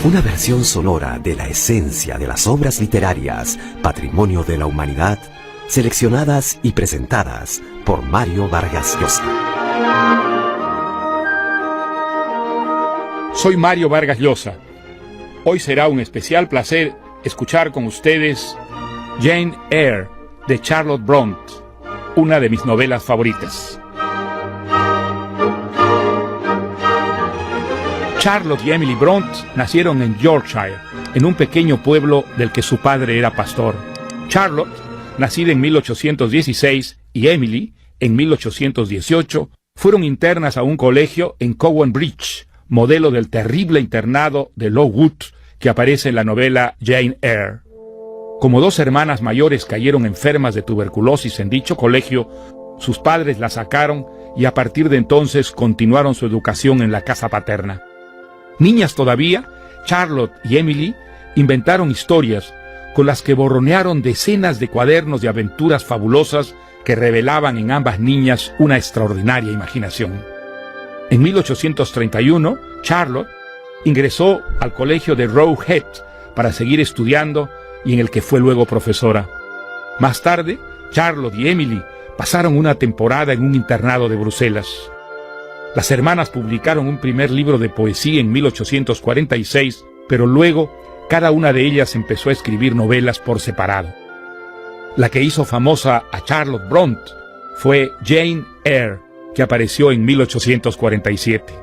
Una versión sonora de la esencia de las obras literarias, patrimonio de la humanidad, seleccionadas y presentadas por Mario Vargas Llosa. Soy Mario Vargas Llosa. Hoy será un especial placer escuchar con ustedes Jane Eyre de Charlotte Brontë, una de mis novelas favoritas. Charlotte y Emily Brontë nacieron en Yorkshire, en un pequeño pueblo del que su padre era pastor. Charlotte, nacida en 1816, y Emily, en 1818, fueron internas a un colegio en Cowan Bridge, modelo del terrible internado de Lowood que aparece en la novela Jane Eyre. Como dos hermanas mayores cayeron enfermas de tuberculosis en dicho colegio, sus padres la sacaron y a partir de entonces continuaron su educación en la casa paterna. Niñas todavía, Charlotte y Emily inventaron historias con las que borronearon decenas de cuadernos de aventuras fabulosas que revelaban en ambas niñas una extraordinaria imaginación. En 1831, Charlotte ingresó al colegio de Roe Head para seguir estudiando y en el que fue luego profesora. Más tarde, Charlotte y Emily pasaron una temporada en un internado de Bruselas. Las hermanas publicaron un primer libro de poesía en 1846, pero luego cada una de ellas empezó a escribir novelas por separado. La que hizo famosa a Charlotte Brontë fue Jane Eyre, que apareció en 1847.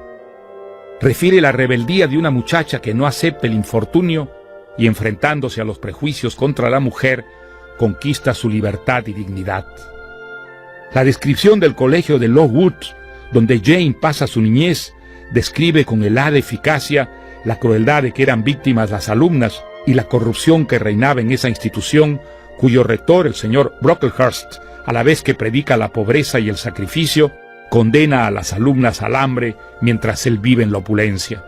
Refiere la rebeldía de una muchacha que no acepta el infortunio y, enfrentándose a los prejuicios contra la mujer, conquista su libertad y dignidad. La descripción del colegio de Lowood, donde Jane pasa su niñez, describe con helada eficacia la crueldad de que eran víctimas las alumnas y la corrupción que reinaba en esa institución, cuyo rector, el señor Brocklehurst, a la vez que predica la pobreza y el sacrificio, condena a las alumnas al hambre mientras él vive en la opulencia.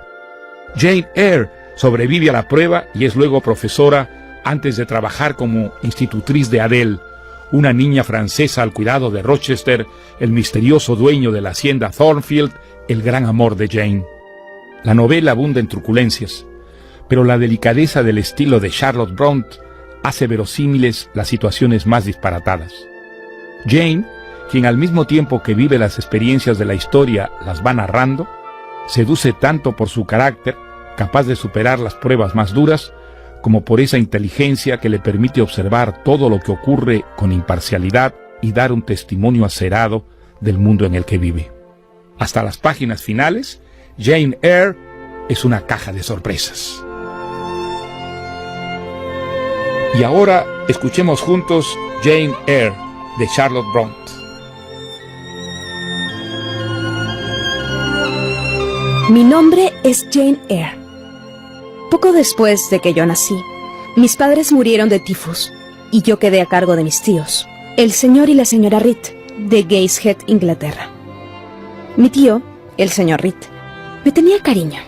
Jane Eyre sobrevive a la prueba y es luego profesora antes de trabajar como institutriz de Adele, una niña francesa al cuidado de Rochester, el misterioso dueño de la hacienda Thornfield, el gran amor de Jane. La novela abunda en truculencias, pero la delicadeza del estilo de Charlotte Brontë hace verosímiles las situaciones más disparatadas. Jane, quien al mismo tiempo que vive las experiencias de la historia las va narrando, seduce tanto por su carácter, capaz de superar las pruebas más duras, como por esa inteligencia que le permite observar todo lo que ocurre con imparcialidad y dar un testimonio acerado del mundo en el que vive. Hasta las páginas finales, Jane Eyre es una caja de sorpresas. Y ahora escuchemos juntos Jane Eyre de Charlotte Brontë. Mi nombre es Jane Eyre. Poco después de que yo nací, mis padres murieron de tifus y yo quedé a cargo de mis tíos, el señor y la señora Reed, de Gateshead, Inglaterra. Mi tío, el señor Reed, me tenía cariño,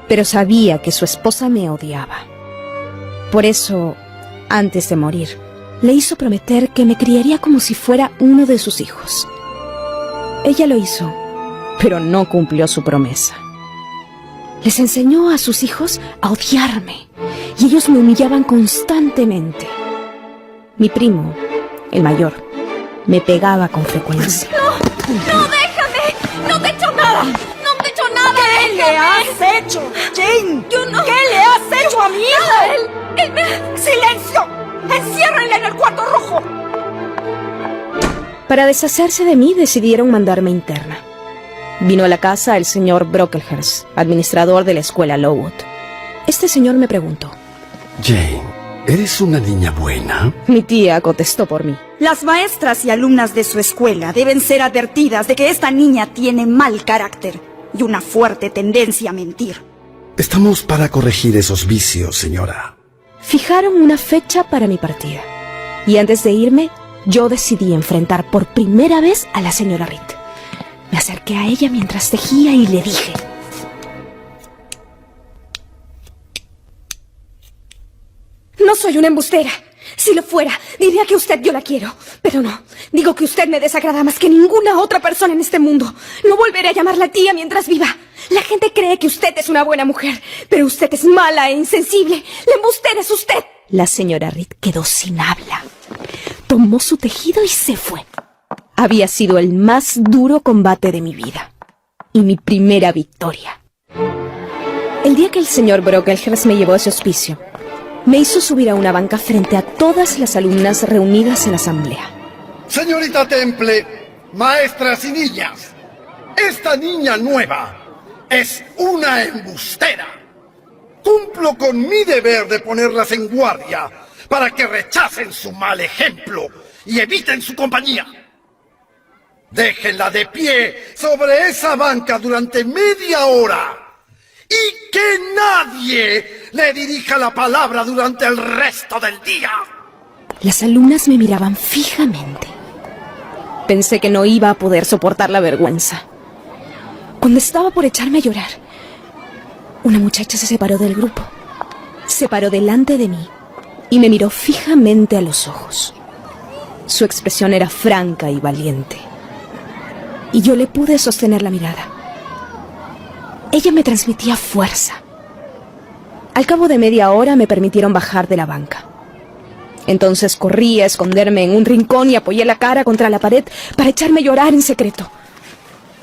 pero sabía que su esposa me odiaba. Por eso, antes de morir, le hizo prometer que me criaría como si fuera uno de sus hijos. Ella lo hizo, pero no cumplió su promesa. Les enseñó a sus hijos a odiarme y ellos me humillaban constantemente. Mi primo, el mayor, me pegaba con frecuencia. ¡No, déjame! ¡No te he hecho nada! ¡No te he hecho nada! ¿Qué le has hecho, Jane? Yo no... ¿Qué le has hecho a mi hijo? Él me... ¡Silencio! ¡Enciérrenle en el cuarto rojo! Para deshacerse de mí decidieron mandarme interna. Vino a la casa el señor Brocklehurst, administrador de la escuela Lowood. Este señor me preguntó: Jane, ¿eres una niña buena? Mi tía contestó por mí. Las maestras y alumnas de su escuela deben ser advertidas de que esta niña tiene mal carácter y una fuerte tendencia a mentir. Estamos para corregir esos vicios, señora. Fijaron una fecha para mi partida. Y antes de irme, yo decidí enfrentar por primera vez a la señora Reed. Me acerqué a ella mientras tejía y le dije: No soy una embustera. Si lo fuera, diría que usted yo la quiero. Pero no, digo que usted me desagrada más que ninguna otra persona en este mundo. No volveré a llamarla tía mientras viva. La gente cree que usted es una buena mujer, pero usted es mala e insensible. La embustera es usted. La señora Reed quedó sin habla. Tomó su tejido y se fue. Había sido el más duro combate de mi vida. Y mi primera victoria. El día que el señor Brocklehurst me llevó a ese hospicio, me hizo subir a una banca frente a todas las alumnas reunidas en la asamblea. Señorita Temple, maestras y niñas, esta niña nueva es una embustera. Cumplo con mi deber de ponerlas en guardia para que rechacen su mal ejemplo y eviten su compañía. Déjenla de pie sobre esa banca durante media hora y que nadie le dirija la palabra durante el resto del día. Las alumnas me miraban fijamente. Pensé que no iba a poder soportar la vergüenza. Cuando estaba por echarme a llorar, una muchacha se separó del grupo. Se paró delante de mí y me miró fijamente a los ojos. Su expresión era franca y valiente. Y yo le pude sostener la mirada. Ella me transmitía fuerza. Al cabo de media hora me permitieron bajar de la banca. Entonces corrí a esconderme en un rincón y apoyé la cara contra la pared para echarme a llorar en secreto.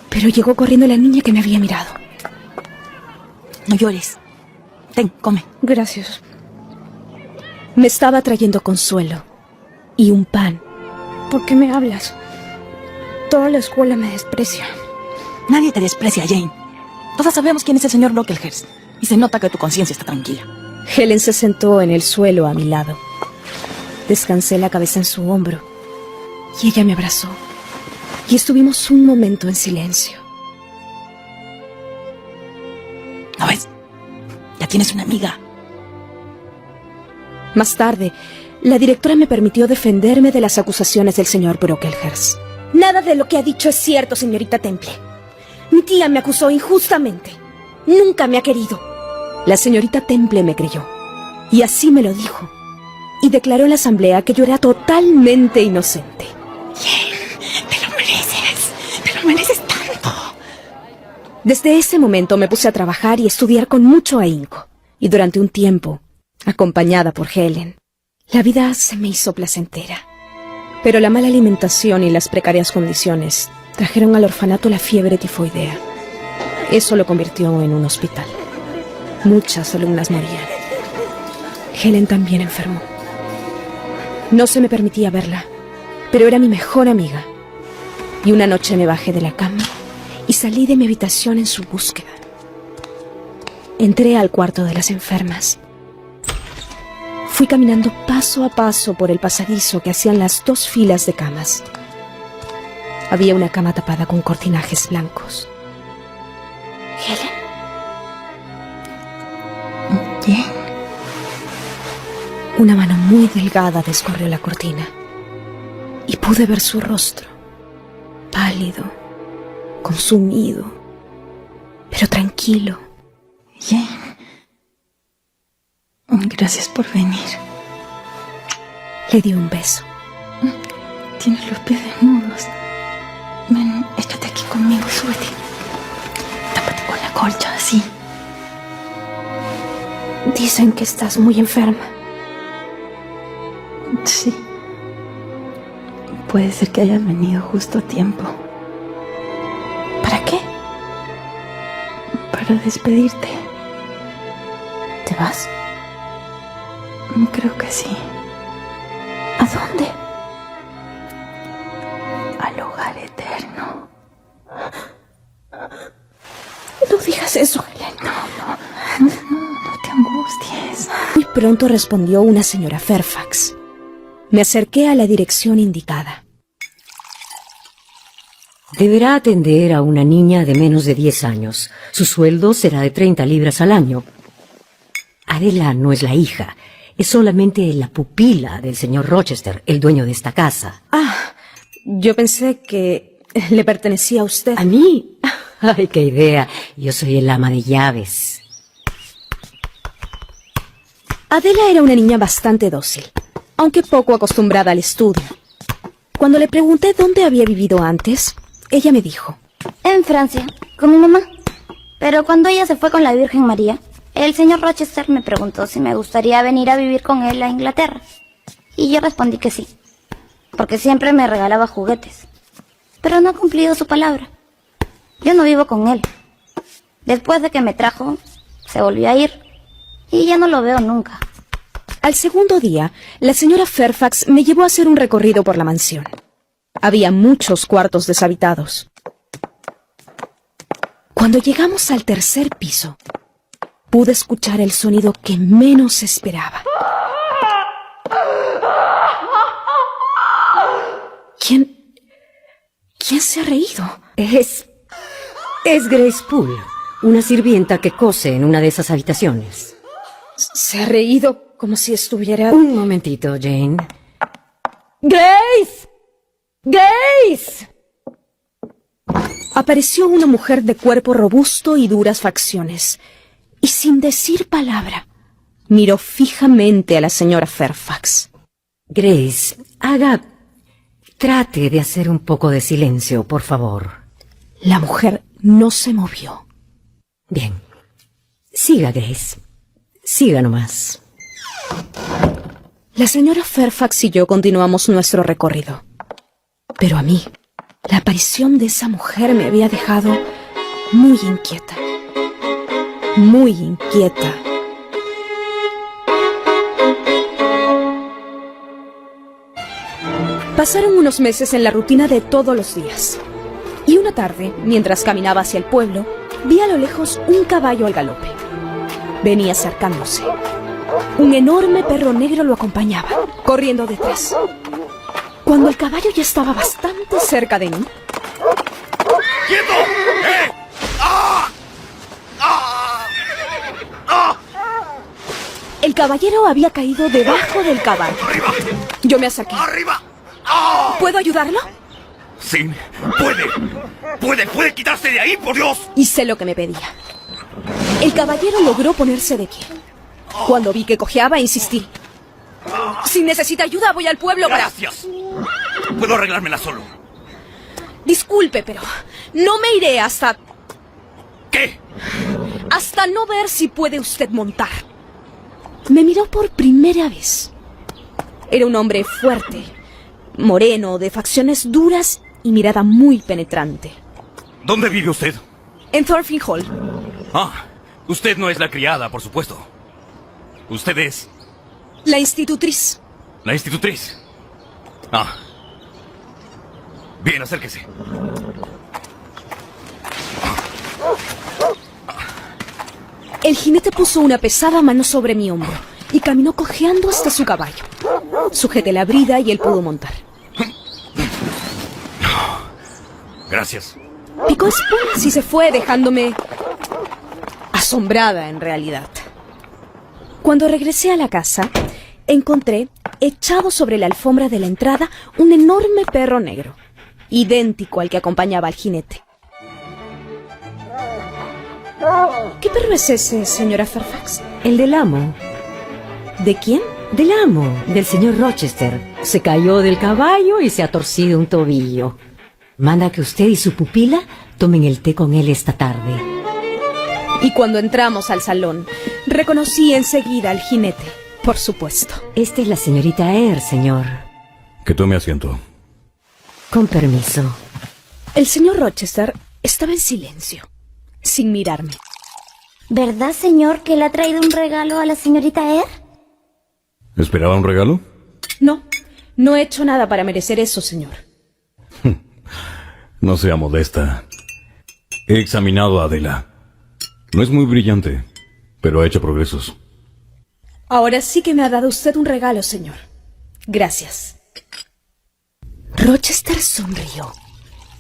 Pero llegó corriendo la niña que me había mirado. No llores. Ten, come. Gracias. Me estaba trayendo consuelo y un pan. ¿Por qué me hablas? Toda la escuela me desprecia. Nadie te desprecia, Jane. Todas sabemos quién es el señor Brocklehurst. Y se nota que tu conciencia está tranquila. Helen se sentó en el suelo a mi lado. Descansé la cabeza en su hombro y ella me abrazó. Y estuvimos un momento en silencio. ¿No ves? Ya tienes una amiga. Más tarde, la directora me permitió defenderme de las acusaciones del señor Brocklehurst. Nada de lo que ha dicho es cierto, señorita Temple. Mi tía me acusó injustamente. Nunca me ha querido. La señorita Temple me creyó. Y así me lo dijo. Y declaró en la asamblea que yo era totalmente inocente. Te lo mereces tanto. Desde ese momento me puse a trabajar y estudiar con mucho ahínco. Y durante un tiempo, acompañada por Helen, la vida se me hizo placentera. Pero la mala alimentación y las precarias condiciones trajeron al orfanato la fiebre tifoidea. Eso lo convirtió en un hospital. Muchas alumnas morían. Helen también enfermó. No se me permitía verla, pero era mi mejor amiga. Y una noche me bajé de la cama y salí de mi habitación en su búsqueda. Entré al cuarto de las enfermas. Fui caminando paso a paso por el pasadizo que hacían las 2 filas de camas. Había una cama tapada con cortinajes blancos. ¿Helen? ¿Quién? Una mano muy delgada descorrió la cortina y pude ver su rostro, pálido, consumido, pero tranquilo. Jane. Gracias por venir. Le di un beso. Tienes los pies desnudos. Ven, échate aquí conmigo, súbete. Tápate con la colcha, así. Dicen que estás muy enferma. Sí. Puede ser que hayas venido justo a tiempo. ¿Para qué? Para despedirte. ¿Te vas? Creo que sí. ¿A dónde? Al hogar eterno. No digas eso, Helen. No te angusties. Muy pronto respondió una señora Fairfax. Me acerqué a la dirección indicada. Deberá atender a una niña de menos de 10 años. Su sueldo será de 30 libras al año. Adela no es la hija, es solamente la pupila del señor Rochester, el dueño de esta casa. Ah, yo pensé que le pertenecía a usted. ¿A mí? ¡Ay, qué idea! Yo soy el ama de llaves. Adela era una niña bastante dócil, aunque poco acostumbrada al estudio. Cuando le pregunté dónde había vivido antes, ella me dijo: En Francia, con mi mamá. Pero cuando ella se fue con la Virgen María, el señor Rochester me preguntó si me gustaría venir a vivir con él a Inglaterra. Y yo respondí que sí, porque siempre me regalaba juguetes. Pero no ha cumplido su palabra. Yo no vivo con él. Después de que me trajo, se volvió a ir. Y ya no lo veo nunca. Al segundo día, la señora Fairfax me llevó a hacer un recorrido por la mansión. Había muchos cuartos deshabitados. Cuando llegamos al tercer piso, pude escuchar el sonido que menos esperaba. ¿Quién se ha reído? Es Grace Poole, una sirvienta que cose en una de esas habitaciones. Se ha reído como si estuviera... Un momentito, Jane. ¡Grace! ¡Grace! Apareció una mujer de cuerpo robusto y duras facciones, y sin decir palabra, miró fijamente a la señora Fairfax. Grace, trate de hacer un poco de silencio, por favor. La mujer no se movió. Bien. Siga, Grace. Siga nomás. La señora Fairfax y yo continuamos nuestro recorrido. Pero a mí, la aparición de esa mujer me había dejado muy inquieta. Muy inquieta. Pasaron unos meses en la rutina de todos los días. Y una tarde, mientras caminaba hacia el pueblo, vi a lo lejos un caballo al galope. Venía acercándose. Un enorme perro negro lo acompañaba, corriendo detrás. Cuando el caballo ya estaba bastante cerca de mí... ¡Quieto! ¡Eh! ¡Ah! ¡Ah! ¡Ah! El caballero había caído debajo del caballo. ¡Arriba! Yo me acerqué. ¡Arriba! ¡Ah! ¿Puedo ayudarlo? Sí, puede quitarse de ahí, por Dios. Hice lo que me pedía. El caballero logró ponerse de pie. Cuando vi que cojeaba, insistí. Si necesita ayuda, voy al pueblo para... Gracias. Puedo arreglármela solo. Disculpe, pero no me iré hasta... ¿Qué? Hasta no ver si puede usted montar. Me miró por primera vez. Era un hombre fuerte, moreno, de facciones duras y mirada muy penetrante. ¿Dónde vive usted? En Thornfield Hall. Ah, usted no es la criada, por supuesto. Usted es... La institutriz. La institutriz. Ah. Bien, acérquese. El jinete puso una pesada mano sobre mi hombro y caminó cojeando hasta su caballo. Sujeté la brida y él pudo montar. Gracias. Picó espumas y se fue dejándome asombrada en realidad. Cuando regresé a la casa, encontré, echado sobre la alfombra de la entrada, un enorme perro negro, idéntico al que acompañaba al jinete. ¿Qué perro es ese, señora Fairfax? El del amo. ¿De quién? Del amo, del señor Rochester. Se cayó del caballo y se ha torcido un tobillo. Manda que usted y su pupila tomen el té con él esta tarde. Y cuando entramos al salón, reconocí enseguida al jinete, por supuesto. Esta es la señorita Eyre, señor. Que tome asiento. Con permiso. El señor Rochester estaba en silencio, sin mirarme. ¿Verdad, señor, que le ha traído un regalo a la señorita Eyre? ¿Esperaba un regalo? No he hecho nada para merecer eso, señor. No sea modesta. He examinado a Adela. No es muy brillante, pero ha hecho progresos. Ahora sí que me ha dado usted un regalo, señor. Gracias. Rochester sonrió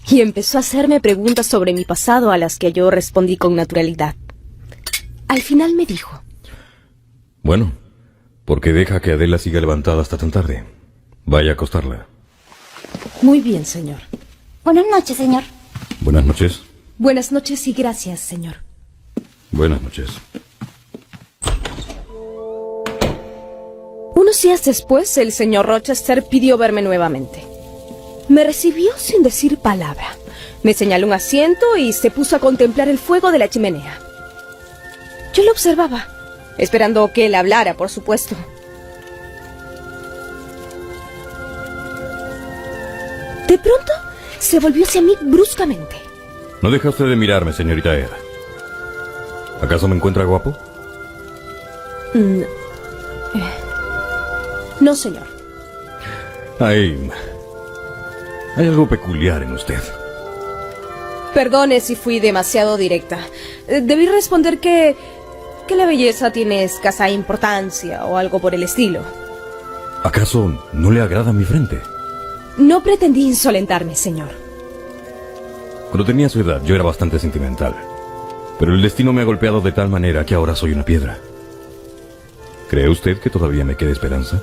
y empezó a hacerme preguntas sobre mi pasado a las que yo respondí con naturalidad. Al final me dijo: Bueno, ¿por qué deja que Adela siga levantada hasta tan tarde? Vaya a acostarla. Muy bien, señor. Buenas noches, señor. Buenas noches. Buenas noches y gracias, señor. Buenas noches. Unos días después, el señor Rochester pidió verme nuevamente. Me recibió sin decir palabra. Me señaló un asiento y se puso a contemplar el fuego de la chimenea. Yo lo observaba, esperando que él hablara, por supuesto. De pronto, se volvió hacia mí bruscamente. No deja usted de mirarme, señorita Eyre. ¿Acaso me encuentra guapo? No, señor. Hay algo peculiar en usted. Perdone si fui demasiado directa. Debí responder que la belleza tiene escasa importancia o algo por el estilo. ¿Acaso no le agrada mi frente? No pretendí insolentarme, señor. Cuando tenía su edad, yo era bastante sentimental. Pero el destino me ha golpeado de tal manera que ahora soy una piedra. ¿Cree usted que todavía me queda esperanza?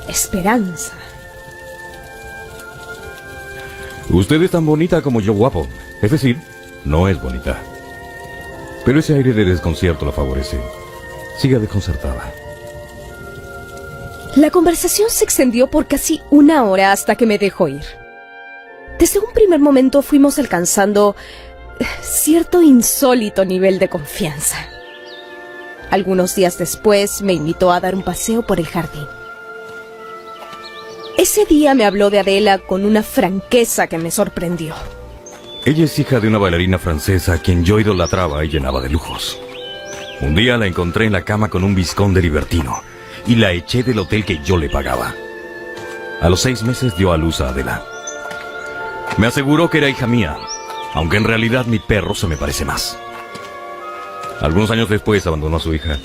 Esperanza. Usted es tan bonita como yo guapo. Es decir, no es bonita. Pero ese aire de desconcierto la favorece. Siga desconcertada. La conversación se extendió por casi una hora hasta que me dejó ir. Desde un primer momento fuimos alcanzando cierto insólito nivel de confianza. Algunos días después me invitó a dar un paseo por el jardín. Ese día me habló de Adela con una franqueza que me sorprendió. Ella es hija de una bailarina francesa a quien yo idolatraba y llenaba de lujos. Un día la encontré en la cama con un vizconde libertino y la eché del hotel que yo le pagaba. A los 6 meses dio a luz a Adela. Me aseguró que era hija mía, aunque en realidad mi perro se me parece más. Algunos años después abandonó a su hija.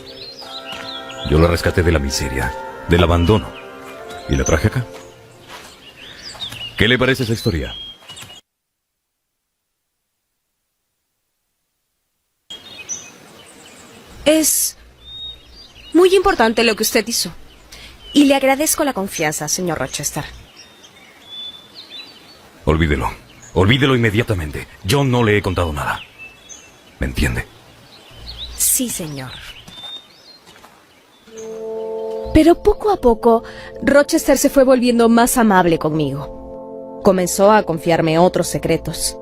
Yo la rescaté de la miseria, del abandono, y la traje acá. ¿Qué le parece esa historia? Es muy importante lo que usted hizo. Y le agradezco la confianza, señor Rochester. Olvídelo. Olvídelo inmediatamente. Yo no le he contado nada. ¿Me entiende? Sí, señor. Pero poco a poco, Rochester se fue volviendo más amable conmigo. Comenzó a confiarme otros secretos.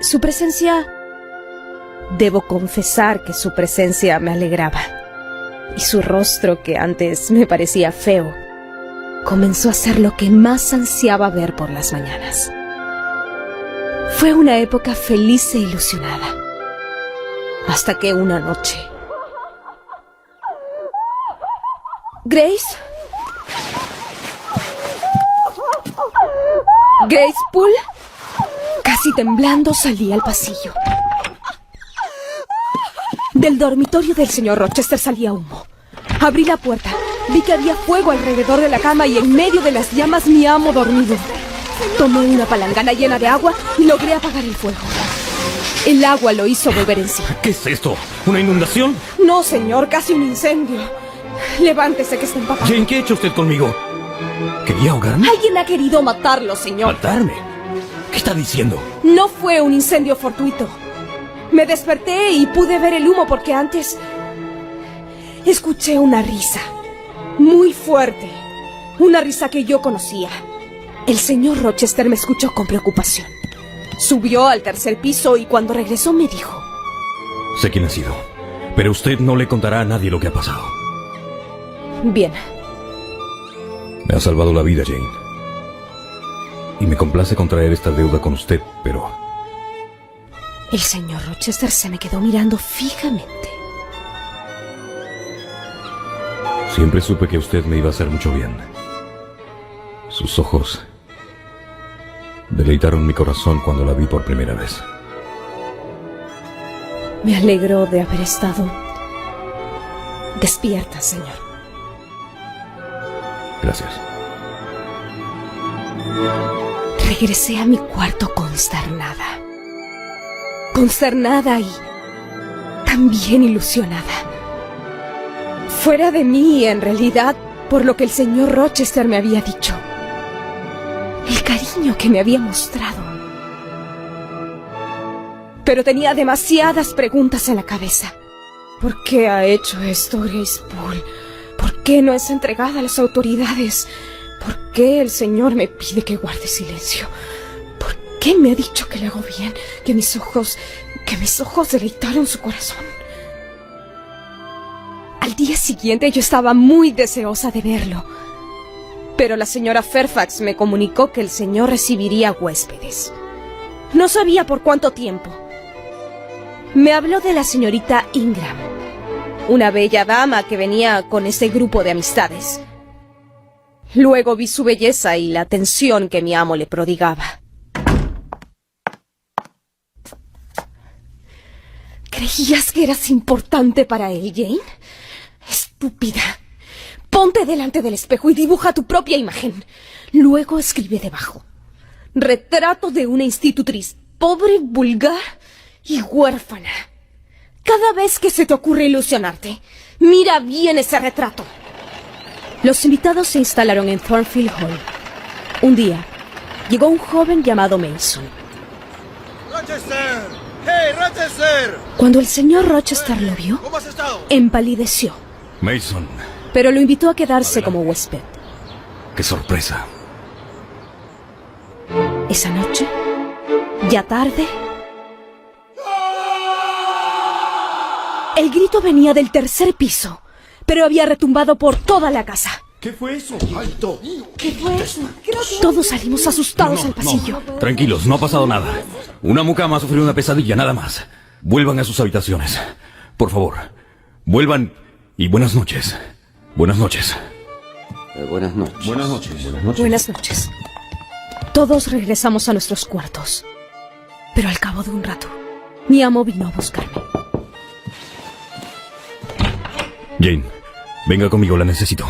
Su presencia... Debo confesar que su presencia me alegraba. Y su rostro, que antes me parecía feo, comenzó a ser lo que más ansiaba ver por las mañanas. Fue una época feliz e ilusionada. Hasta que una noche... ¿Grace? ¿Grace Poole? Casi temblando salí al pasillo. Del dormitorio del señor Rochester salía humo. Abrí la puerta, vi que había fuego alrededor de la cama y en medio de las llamas mi amo dormido. Tomé una palangana llena de agua y logré apagar el fuego. El agua lo hizo volver en sí. ¿Qué es esto? ¿Una inundación? No, señor, casi un incendio. Levántese que está empapado. Jane, ¿qué ha hecho usted conmigo? ¿Quería ahogarme? Alguien ha querido matarlo, señor. ¿Matarme? ¿Qué está diciendo? No fue un incendio fortuito. Me desperté y pude ver el humo porque antes escuché una risa, muy fuerte, una risa que yo conocía. El señor Rochester me escuchó con preocupación. Subió al 3er piso y cuando regresó me dijo: Sé quién ha sido, pero usted no le contará a nadie lo que ha pasado. Bien. Me ha salvado la vida, Jane. Y me complace contraer esta deuda con usted, pero... El señor Rochester se me quedó mirando fijamente. Siempre supe que usted me iba a hacer mucho bien. Sus ojos deleitaron mi corazón cuando la vi por primera vez. Me alegro de haber estado despierta, señor. Gracias. Regresé a mi cuarto consternada. Consternada y también ilusionada. Fuera de mí, en realidad, por lo que el señor Rochester me había dicho. El cariño que me había mostrado. Pero tenía demasiadas preguntas en la cabeza. ¿Por qué ha hecho esto Grace Poole? ¿Por qué no es entregada a las autoridades? ¿Por qué el señor me pide que guarde silencio? ¿Por ¿Qué me ha dicho que le hago bien? Que mis ojos deleitaron su corazón. Al día siguiente yo estaba muy deseosa de verlo. Pero la señora Fairfax me comunicó que el señor recibiría huéspedes. No sabía por cuánto tiempo. Me habló de la señorita Ingram, una bella dama que venía con ese grupo de amistades. Luego vi su belleza y la atención que mi amo le prodigaba. ¿Creías que eras importante para él, Jane? Estúpida. Ponte delante del espejo y dibuja tu propia imagen. Luego escribe debajo: retrato de una institutriz, pobre, vulgar y huérfana. Cada vez que se te ocurre ilusionarte, mira bien ese retrato. Los invitados se instalaron en Thornfield Hall. Un día, llegó un joven llamado Mason. ¡Rochester! ¡Hey, Rochester! Cuando el señor Rochester lo vio, ¿Cómo has estado? empalideció, Mason, pero lo invitó a quedarse como huésped. qué sorpresa. Esa noche, ya tarde, el grito venía del tercer piso, pero había retumbado por toda la casa. ¿Qué fue eso? ¡Alto! ¿Qué fue eso? Todos salimos asustados al pasillo. Tranquilos, no ha pasado nada. Una mucama ha sufrido una pesadilla, nada más. Vuelvan a sus habitaciones. Por favor, vuelvan y buenas noches. Buenas noches. Buenas noches. Buenas noches. Buenas noches. Todos regresamos a nuestros cuartos. Pero al cabo de un rato, mi amo vino a buscarme. Jane, venga conmigo, la necesito.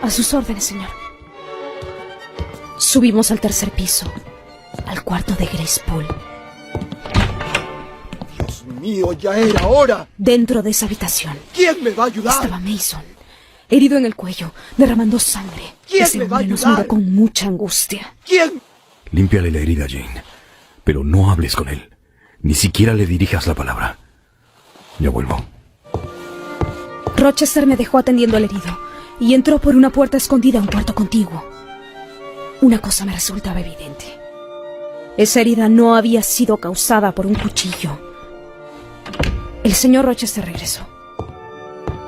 A sus órdenes, señor. Subimos al tercer piso, al cuarto de Grace Poole. Dios mío, ya era hora. Dentro de esa habitación ¿Quién me va a ayudar? estaba Mason, herido en el cuello, derramando sangre. ¿Quién Ese me va a hombre nos ayudar? miró con mucha angustia. ¿Quién? Límpiale la herida, Jane. Pero no hables con él. Ni siquiera le dirijas la palabra. Ya vuelvo. Rochester me dejó atendiendo al herido y entró por una puerta escondida a un cuarto contiguo. Una cosa me resultaba evidente. Esa herida no había sido causada por un cuchillo. El señor Rochester regresó.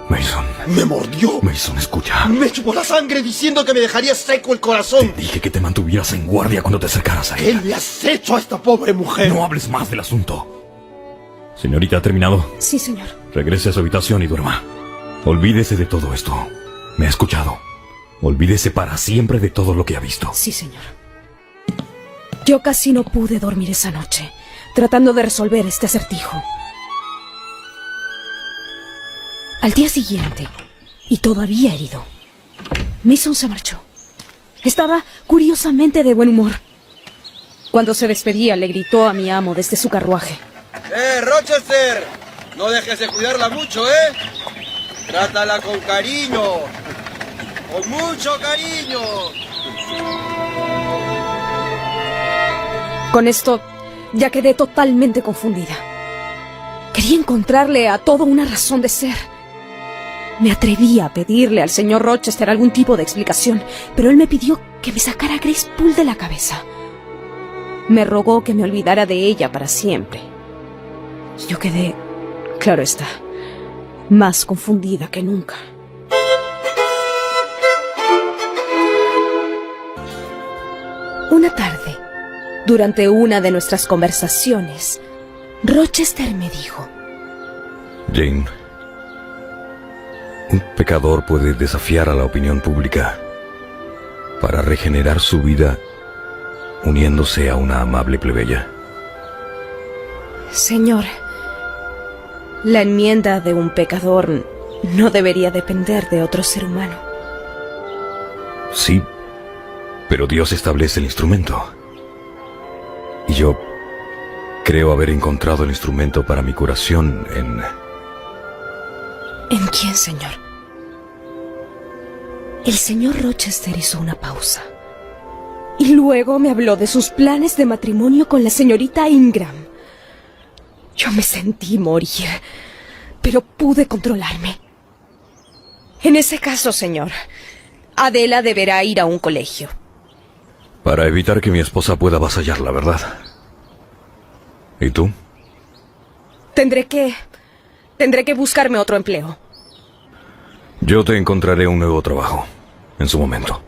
Mason. Me mordió. Mason, escucha. Me chupó la sangre diciendo que me dejaría seco el corazón. Te dije que te mantuvieras en guardia cuando te acercaras a ¿Qué ella. le has hecho a esta pobre mujer? No hables más del asunto. Señorita, ¿ha terminado? Sí, señor. Regrese a su habitación y duerma. Olvídese de todo esto. ¿Me ha escuchado? Olvídese para siempre de todo lo que ha visto. Sí, señor. Yo casi no pude dormir esa noche, tratando de resolver este acertijo. Al día siguiente, y todavía herido, Mason se marchó. Estaba curiosamente de buen humor. Cuando se despedía, le gritó a mi amo desde su carruaje: Rochester! No dejes de cuidarla mucho, ¿eh? Trátala con cariño. Con mucho cariño. Con esto, ya quedé totalmente confundida. Quería encontrarle a todo una razón de ser. Me atreví a pedirle al señor Rochester algún tipo de explicación, pero él me pidió que me sacara a Grace Poole de la cabeza. Me rogó que me olvidara de ella para siempre. Yo quedé, claro está, más confundida que nunca. Una tarde, durante una de nuestras conversaciones, Rochester me dijo: Jane, un pecador puede desafiar a la opinión pública para regenerar su vida uniéndose a una amable plebeya. Señor, la enmienda de un pecador no debería depender de otro ser humano. Sí, pero Dios establece el instrumento. Y yo creo haber encontrado el instrumento para mi curación en... ¿En quién, señor? El señor Rochester hizo una pausa. Y luego me habló de sus planes de matrimonio con la señorita Ingram. Yo me sentí morir, pero pude controlarme. En ese caso, señor, Adela deberá ir a un colegio. Para evitar que mi esposa pueda avasallarla, ¿verdad? ¿Y tú? Tendré que buscarme otro empleo. Yo te encontraré un nuevo trabajo, en su momento.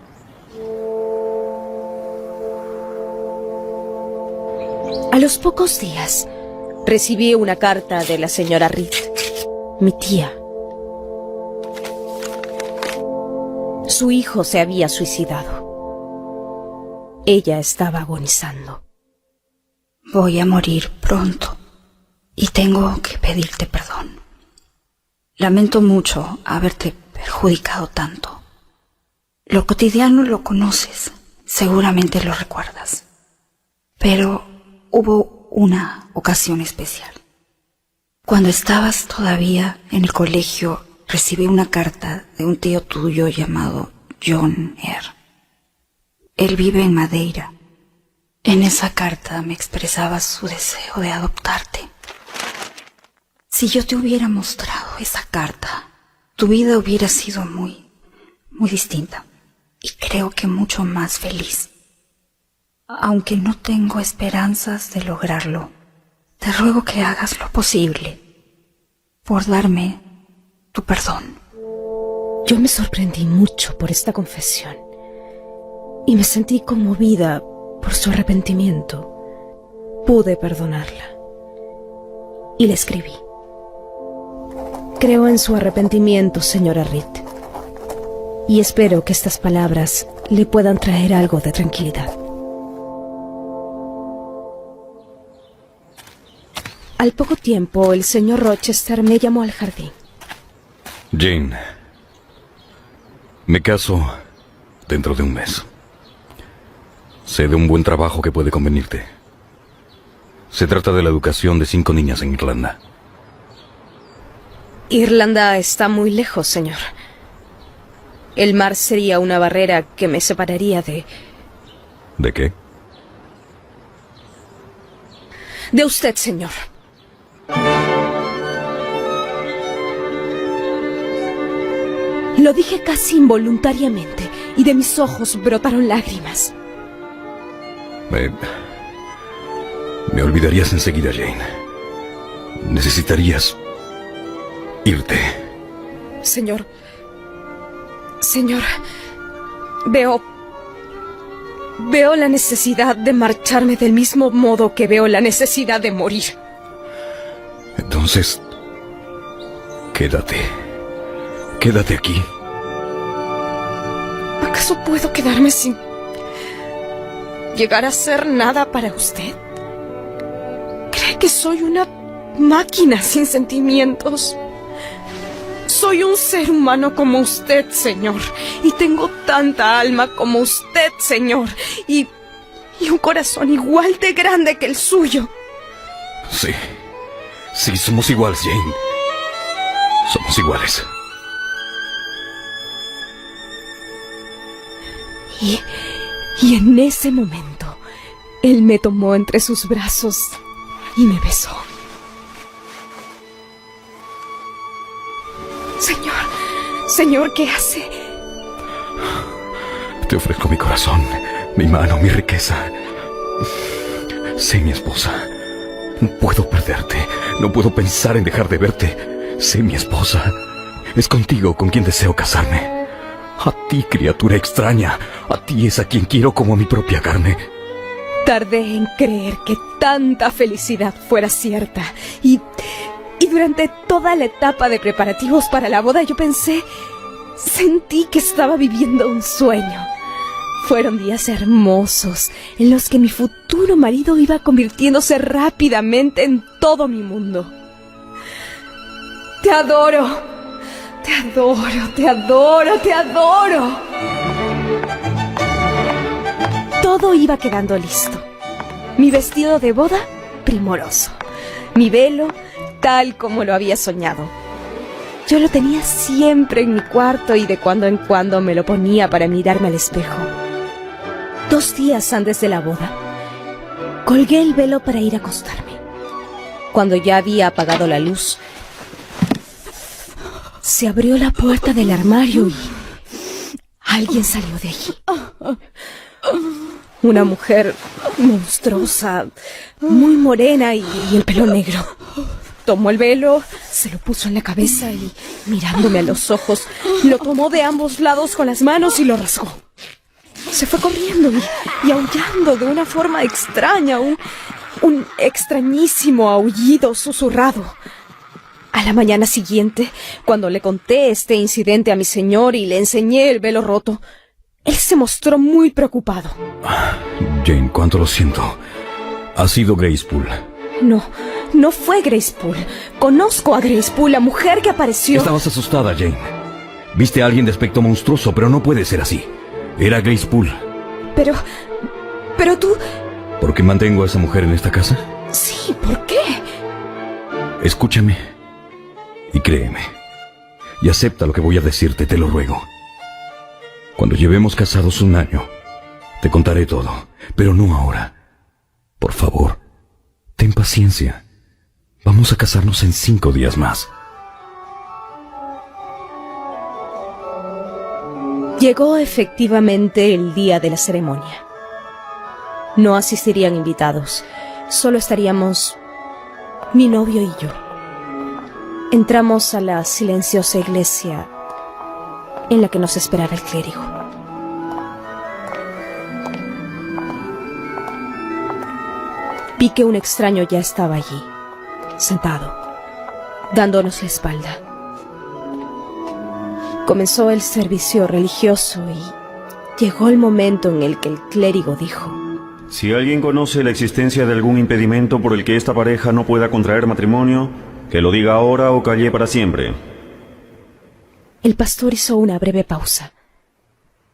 A los pocos días, recibí una carta de la señora Reed, mi tía. Su hijo se había suicidado. Ella estaba agonizando. Voy a morir pronto y tengo que pedirte perdón. Lamento mucho haberte perjudicado tanto. Lo cotidiano lo conoces, seguramente lo recuerdas. Pero hubo una ocasión especial. Cuando estabas todavía en el colegio, recibí una carta de un tío tuyo llamado John Eyre. Él vive en Madeira. En esa carta me expresaba su deseo de adoptarte. Si yo te hubiera mostrado esa carta, tu vida hubiera sido muy distinta. Y creo que mucho más feliz. Aunque no tengo esperanzas de lograrlo, te ruego que hagas lo posible por darme tu perdón. Yo me sorprendí mucho por esta confesión y me sentí conmovida por su arrepentimiento. Pude perdonarla y le escribí: creo en su arrepentimiento, señora Reed, y espero que estas palabras le puedan traer algo de tranquilidad. Al poco tiempo, el señor Rochester me llamó al jardín. Jane, me caso dentro de un mes. Sé de un buen trabajo que puede convenirte. Se trata de la educación de 5 niñas en Irlanda. Irlanda está muy lejos, señor. El mar sería una barrera que me separaría de... ¿De qué? De usted, señor. Lo dije casi involuntariamente y de mis ojos brotaron lágrimas. Me olvidarías enseguida, Jane. Necesitarías irte. Señor, veo la necesidad de marcharme del mismo modo que veo la necesidad de morir. Entonces, quédate aquí. ¿Acaso puedo quedarme sin llegar a ser nada para usted? ¿Cree que soy una máquina sin sentimientos? Soy un ser humano como usted, señor, y tengo tanta alma como usted, señor, y un corazón igual de grande que el suyo. Sí, somos iguales, Jane. Somos iguales. Y en ese momento, él me tomó entre sus brazos y me besó. Señor, ¿qué hace? Te ofrezco mi corazón, mi mano, mi riqueza. Sé mi esposa. No puedo perderte. No puedo pensar en dejar de verte. Sé mi esposa. Es contigo con quien deseo casarme. A ti, criatura extraña. A ti es a quien quiero como a mi propia carne. Tardé en creer que tanta felicidad fuera cierta. Y durante toda la etapa de preparativos para la boda sentí que estaba viviendo un sueño. Fueron días hermosos en los que mi futuro marido iba convirtiéndose rápidamente en todo mi mundo. Te adoro, te adoro, te adoro, te adoro. Todo iba quedando listo. Mi vestido de boda, primoroso. Mi velo, tal como lo había soñado. Yo lo tenía siempre en mi cuarto y de cuando en cuando me lo ponía para mirarme al espejo. 2 días antes de la boda, colgué el velo para ir a acostarme. Cuando ya había apagado la luz, se abrió la puerta del armario y alguien salió de allí. Una mujer monstruosa, muy morena y el pelo negro. Tomó el velo, se lo puso en la cabeza y, mirándome a los ojos, lo tomó de ambos lados con las manos y lo rasgó. Se fue corriendo y aullando de una forma extraña, un extrañísimo aullido susurrado. A la mañana siguiente, cuando le conté este incidente a mi señor y le enseñé el velo roto, él se mostró muy preocupado. Jane, cuánto lo siento. Ha sido Grace Poole. No fue Grace Poole. Conozco a Grace Poole, la mujer que apareció. Estabas asustada, Jane. Viste a alguien de aspecto monstruoso, pero no puede ser así. Era Grace Poole. Pero tú... ¿Por qué mantengo a esa mujer en esta casa? Sí, ¿por qué? Escúchame y créeme. Y acepta lo que voy a decirte, te lo ruego. Cuando llevemos casados 1 año, te contaré todo, pero no ahora. Por favor, ten paciencia. Vamos a casarnos en 5 días más. Llegó efectivamente el día de la ceremonia. No asistirían invitados, solo estaríamos mi novio y yo. Entramos a la silenciosa iglesia en la que nos esperaba el clérigo. Vi que un extraño ya estaba allí, sentado, dándonos la espalda. Comenzó el servicio religioso y llegó el momento en el que el clérigo dijo: Si alguien conoce la existencia de algún impedimento por el que esta pareja no pueda contraer matrimonio, que lo diga ahora o calle para siempre. El pastor hizo una breve pausa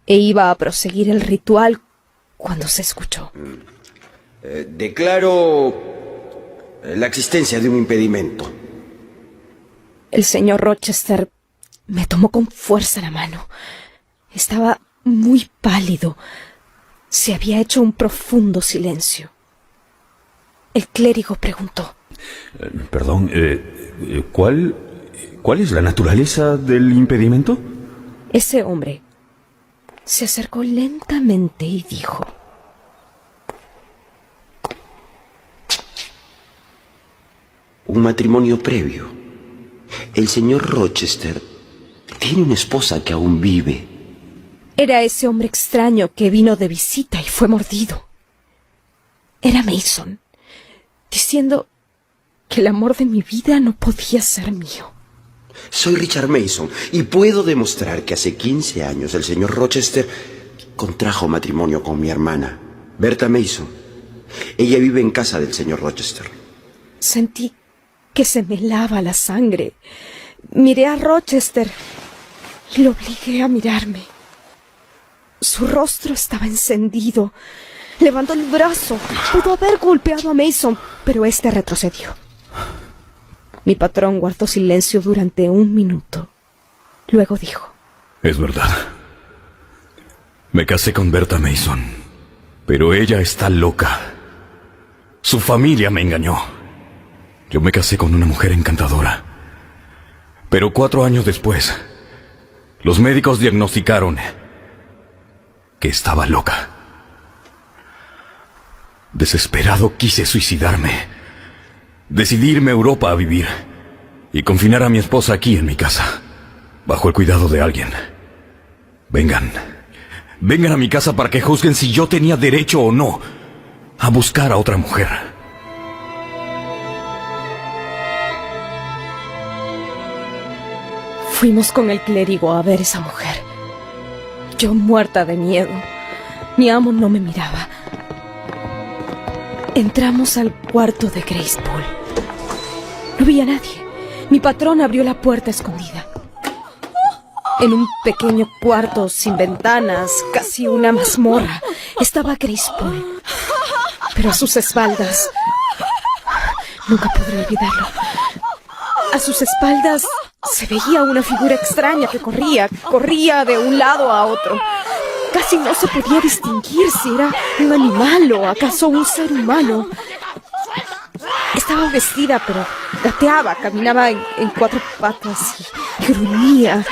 e iba a proseguir el ritual cuando se escuchó: Declaro la existencia de un impedimento. El señor Rochester me tomó con fuerza la mano. Estaba muy pálido. Se había hecho un profundo silencio. El clérigo preguntó: Perdón, ¿cuál es la naturaleza del impedimento? Ese hombre se acercó lentamente y dijo: Un matrimonio previo. El señor Rochester tiene una esposa que aún vive. Era ese hombre extraño que vino de visita y fue mordido. Era Mason, diciendo que el amor de mi vida no podía ser mío. Soy Richard Mason y puedo demostrar que hace 15 años el señor Rochester contrajo matrimonio con mi hermana, Berta Mason. Ella vive en casa del señor Rochester. Sentí que se me helaba la sangre. Miré a Rochester y lo obligué a mirarme. Su rostro estaba encendido. Levantó el brazo. Pudo haber golpeado a Mason, pero este retrocedió. Mi patrón guardó silencio durante 1 minuto. Luego dijo: Es verdad. Me casé con Berta Mason, pero ella está loca. Su familia me engañó. Yo me casé con una mujer encantadora. Pero 4 años después, los médicos diagnosticaron que estaba loca. Desesperado quise suicidarme. Decidí irme a Europa a vivir y confinar a mi esposa aquí en mi casa, bajo el cuidado de alguien. Vengan a mi casa para que juzguen si yo tenía derecho o no a buscar a otra mujer. Fuimos con el clérigo a ver esa mujer. Yo muerta de miedo. Mi amo no me miraba. Entramos al cuarto de Grace Poole. No vi a nadie. Mi patrón abrió la puerta escondida. En un pequeño cuarto sin ventanas, casi una mazmorra, estaba Grace Poole. Pero a sus espaldas... Nunca podré olvidarlo. A sus espaldas se veía una figura extraña que corría de un lado a otro. Casi no se podía distinguir si era un animal o acaso un ser humano. Estaba vestida, pero gateaba, caminaba en 4 patas y gruñía.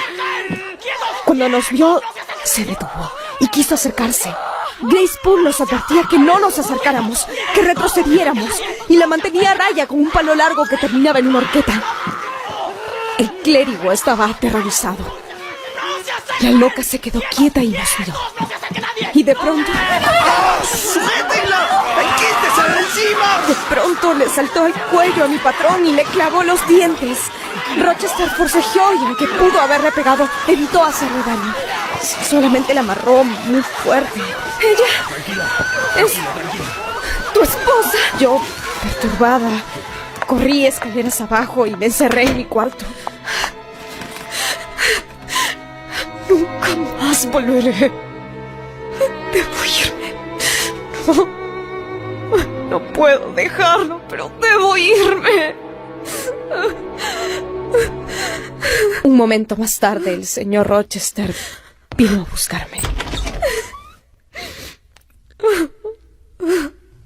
Cuando nos vio, se detuvo y quiso acercarse. Grace Poole nos advertía que no nos acercáramos, que retrocediéramos, y la mantenía a raya con un palo largo que terminaba en una horqueta. El clérigo estaba aterrorizado. La loca se quedó quieta y nos miró. Y de pronto... ¡Suéltenla! ¡Quítesela encima! De pronto le saltó al cuello a mi patrón y le clavó los dientes. Rochester forcejeó y aunque pudo haberle pegado, evitó hacerle daño. Solamente la amarró muy fuerte. Ella es tu esposa. Yo, perturbada, corrí escaleras abajo y me encerré en mi cuarto. Nunca más volveré. Debo irme. No puedo dejarlo, pero debo irme. Un momento más tarde, el señor Rochester vino a buscarme.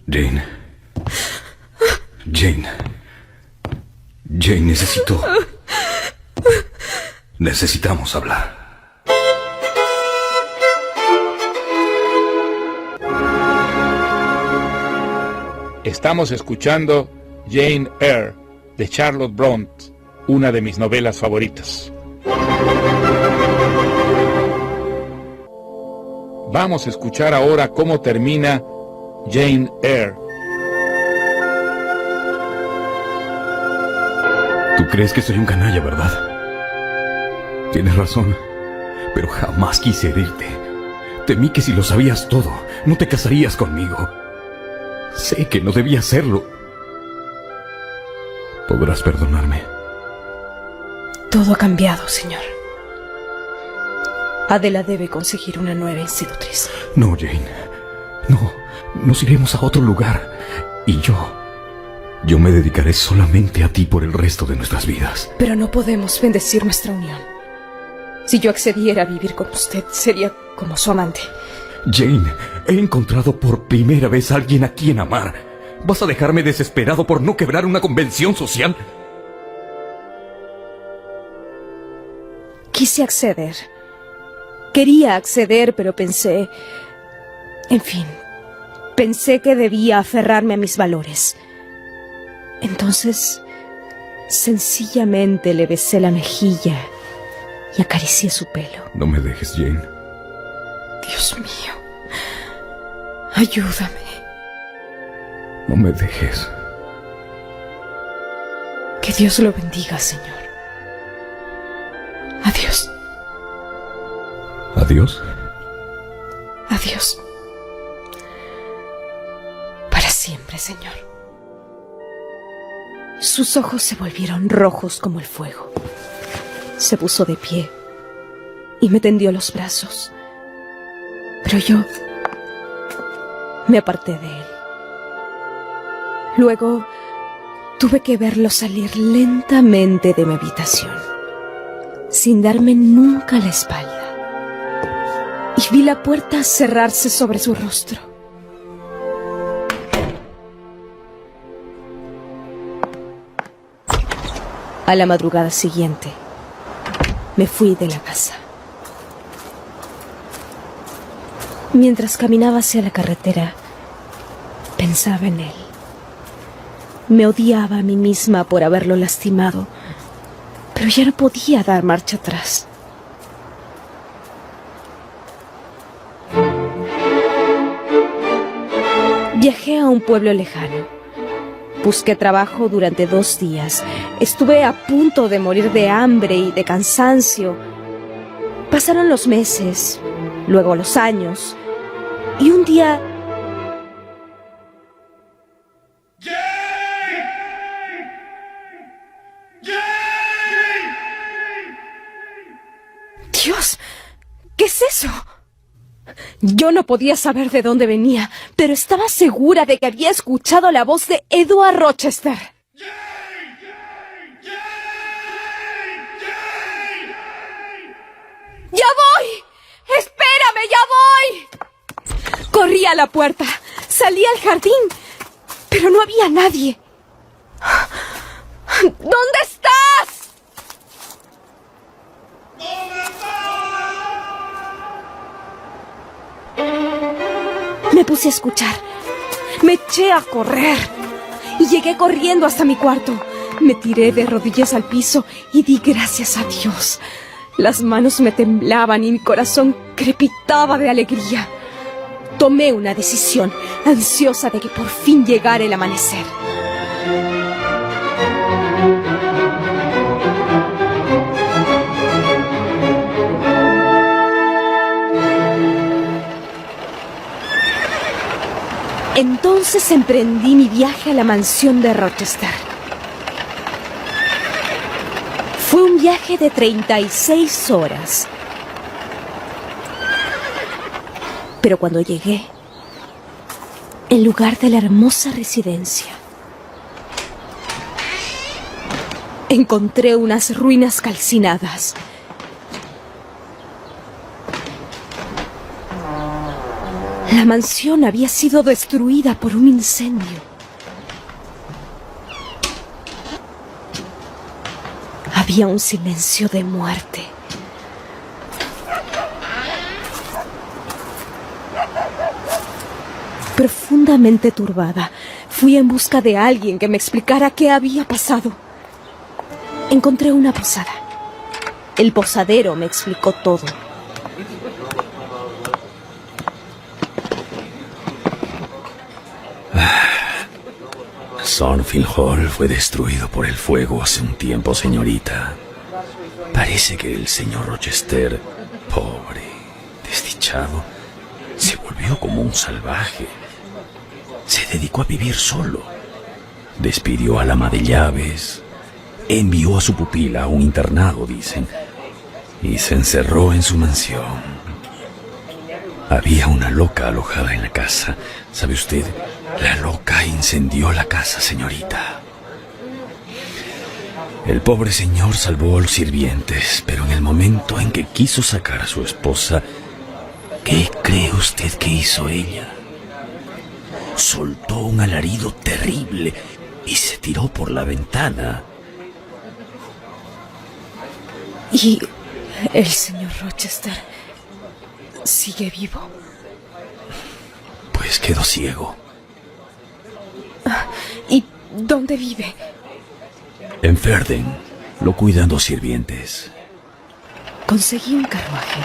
Jane. Jane, necesitamos hablar. Estamos escuchando Jane Eyre, de Charlotte Brontë, una de mis novelas favoritas. Vamos a escuchar ahora cómo termina Jane Eyre. Tú crees que soy un canalla, ¿verdad? Tienes razón, pero jamás quise herirte. Temí que si lo sabías todo, no te casarías conmigo. Sé que no debía hacerlo. ¿Podrás perdonarme? Todo ha cambiado, señor. Adela debe conseguir una nueva institutriz. No, Jane. No, nos iremos a otro lugar. Y yo me dedicaré solamente a ti por el resto de nuestras vidas. Pero no podemos bendecir nuestra unión. Si yo accediera a vivir con usted, sería como su amante. Jane, he encontrado por primera vez a alguien a quien amar. ¿Vas a dejarme desesperado por no quebrar una convención social? Quise acceder. Quería acceder, pero pensé... En fin, pensé que debía aferrarme a mis valores. Entonces, sencillamente le besé la mejilla y acaricié su pelo. No me dejes, Jane. Dios mío, ayúdame. No me dejes. Que Dios lo bendiga, señor. Adiós. ¿Adiós? Adiós. Para siempre, señor. Sus ojos se volvieron rojos como el fuego. Se puso de pie y me tendió los brazos. Pero yo me aparté de él. Luego tuve que verlo salir lentamente de mi habitación, sin darme nunca la espalda. Y vi la puerta cerrarse sobre su rostro. A la madrugada siguiente, me fui de la casa. Mientras caminaba hacia la carretera, pensaba en él. Me odiaba a mí misma por haberlo lastimado, pero ya no podía dar marcha atrás. Viajé a un pueblo lejano. Busqué trabajo durante 2 días. Estuve a punto de morir de hambre y de cansancio. Pasaron los meses, luego los años, y un día... ¡Dios! ¿Qué es eso? Yo no podía saber de dónde venía, pero estaba segura de que había escuchado la voz de Edward Rochester. ¡Ya voy! ¡Espérame, ya voy! Corrí a la puerta, salí al jardín, pero no había nadie. ¿Dónde estás? Me puse a escuchar. Me eché a correr. Y llegué corriendo hasta mi cuarto. Me tiré de rodillas al piso y di gracias a Dios. Las manos me temblaban y mi corazón crepitaba de alegría. Tomé una decisión, ansiosa de que por fin llegara el amanecer. Entonces emprendí mi viaje a la mansión de Rochester. Fue un viaje de 36 horas. Pero cuando llegué, en lugar de la hermosa residencia, encontré unas ruinas calcinadas. La mansión había sido destruida por un incendio. Había un silencio de muerte. Profundamente turbada, fui en busca de alguien que me explicara qué había pasado. Encontré una posada. El posadero me explicó todo. Thornfield Hall fue destruido por el fuego hace un tiempo, señorita. Parece que el señor Rochester, pobre, desdichado, se volvió como un salvaje. Se dedicó a vivir solo. Despidió al ama de llaves. Envió a su pupila a un internado, dicen. Y se encerró en su mansión. Había una loca alojada en la casa. ¿Sabe usted? La loca incendió la casa, señorita. El pobre señor salvó a los sirvientes, pero en el momento en que quiso sacar a su esposa, ¿qué cree usted que hizo ella? Soltó un alarido terrible y se tiró por la ventana. ¿Y el señor Rochester sigue vivo? Pues quedó ciego. ¿Y dónde vive? En Ferden. Lo cuidan 2 sirvientes. Conseguí un carruaje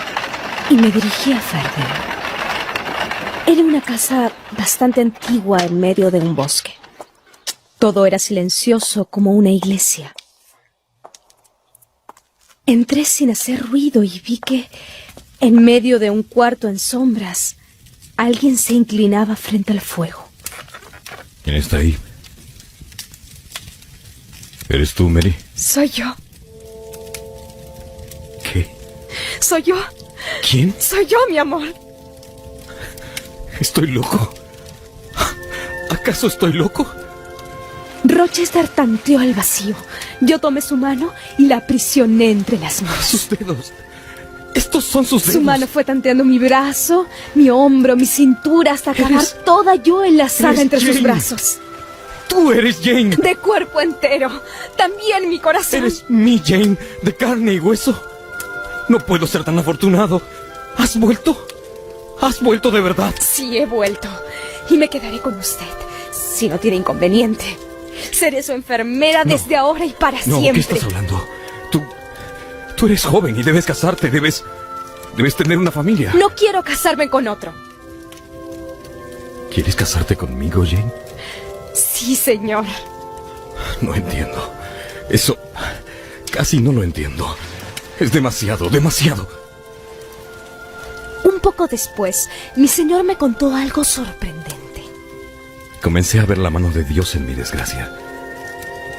y me dirigí a Ferden. Era una casa bastante antigua en medio de un bosque. Todo era silencioso como una iglesia. Entré sin hacer ruido y vi que, en medio de un cuarto en sombras, alguien se inclinaba frente al fuego. ¿Quién está ahí? ¿Eres tú, Mary? Soy yo. ¿Qué? Soy yo. ¿Quién? Soy yo, mi amor. Estoy loco. ¿Acaso estoy loco? Rochester tanteó al vacío. Yo tomé su mano y la aprisioné entre las manos. Sus dedos. Estos son sus dedos. Su mano fue tanteando mi brazo, mi hombro, mi cintura, hasta acabar toda yo enlazada entre sus brazos. ¡Tú eres Jane! De cuerpo entero. También mi corazón. Eres mi Jane, de carne y hueso. No puedo ser tan afortunado. ¿Has vuelto? ¿Has vuelto de verdad? Sí, he vuelto. Y me quedaré con usted, si no tiene inconveniente. Seré su enfermera desde ahora y para siempre. ¿Qué estás hablando? Tú eres joven y debes casarte, debes tener una familia. No quiero casarme con otro. ¿Quieres casarte conmigo, Jane? Sí, señor. No entiendo. Eso casi no lo entiendo. Es demasiado, demasiado. Un poco después, mi señor me contó algo sorprendente. Comencé a ver la mano de Dios en mi desgracia.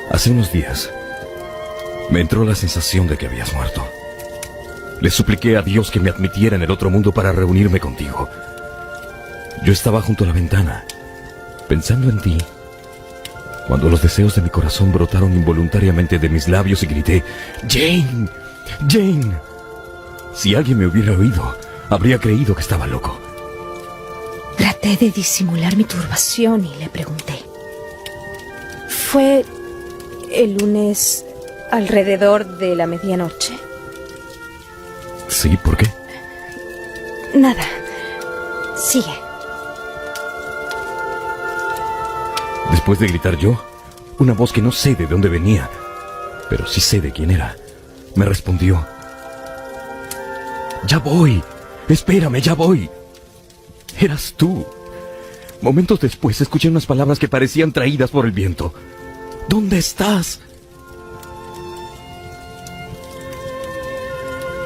Hace unos días me entró la sensación de que habías muerto. Le supliqué a Dios que me admitiera en el otro mundo para reunirme contigo. Yo estaba junto a la ventana, pensando en ti, cuando los deseos de mi corazón brotaron involuntariamente de mis labios y grité: ¡Jane! ¡Jane! Si alguien me hubiera oído, habría creído que estaba loco. Traté de disimular mi turbación y le pregunté: ¿fue el lunes alrededor de la medianoche? Sí, ¿por qué? Nada. Sigue. Después de gritar yo, una voz que no sé de dónde venía, pero sí sé de quién era, me respondió: «Ya voy, espérame, ya voy». Eras tú. Momentos después escuché unas palabras que parecían traídas por el viento. ¿Dónde estás?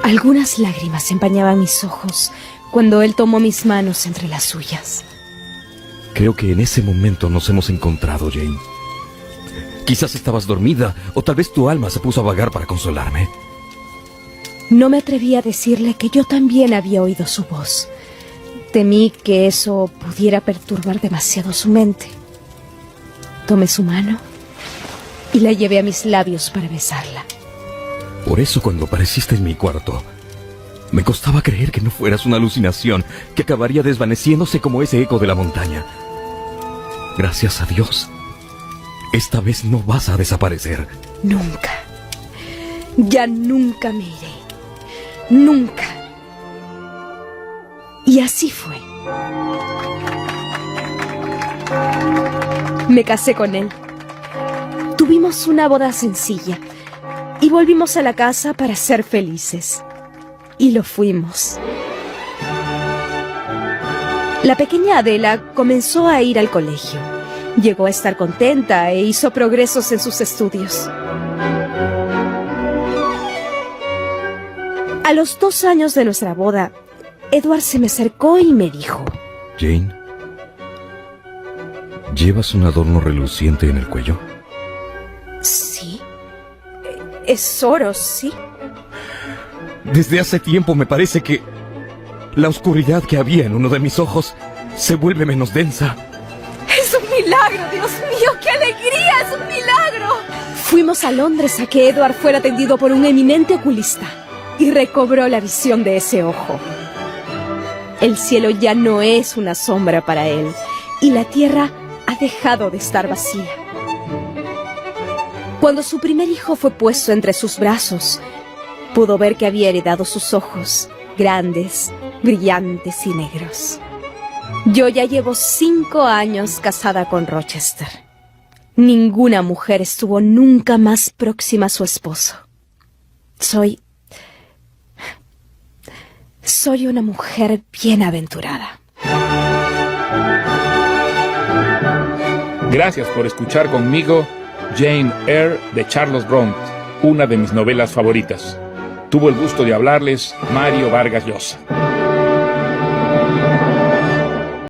Algunas lágrimas empañaban mis ojos cuando él tomó mis manos entre las suyas. Creo que en ese momento nos hemos encontrado, Jane. Quizás estabas dormida, o tal vez tu alma se puso a vagar para consolarme. No me atreví a decirle que yo también había oído su voz. Temí que eso pudiera perturbar demasiado su mente. Tomé su mano y la llevé a mis labios para besarla. Por eso cuando apareciste en mi cuarto, me costaba creer que no fueras una alucinación que acabaría desvaneciéndose como ese eco de la montaña. Gracias a Dios, esta vez no vas a desaparecer. Nunca. Ya nunca me iré. Nunca. Y así fue. Me casé con él. Tuvimos una boda sencilla y volvimos a la casa para ser felices. Y lo fuimos. La pequeña Adela comenzó a ir al colegio. Llegó a estar contenta e hizo progresos en sus estudios. A los 2 años de nuestra boda, Edward se me acercó y me dijo: Jane, ¿llevas un adorno reluciente en el cuello? Sí. Es oro, sí. Desde hace tiempo me parece que la oscuridad que había en uno de mis ojos se vuelve menos densa. ¡Es un milagro, Dios mío! ¡Qué alegría! ¡Es un milagro! Fuimos a Londres a que Edward fuera atendido por un eminente oculista y recobró la visión de ese ojo. El cielo ya no es una sombra para él y la tierra ha dejado de estar vacía. Cuando su primer hijo fue puesto entre sus brazos, pudo ver que había heredado sus ojos, grandes, brillantes y negros. Yo ya llevo 5 años casada con Rochester. Ninguna mujer estuvo nunca más próxima a su esposo. Soy una mujer bienaventurada. Gracias por escuchar conmigo Jane Eyre de Charles Brontë, una de mis novelas favoritas. Tuvo el gusto de hablarles Mario Vargas Llosa.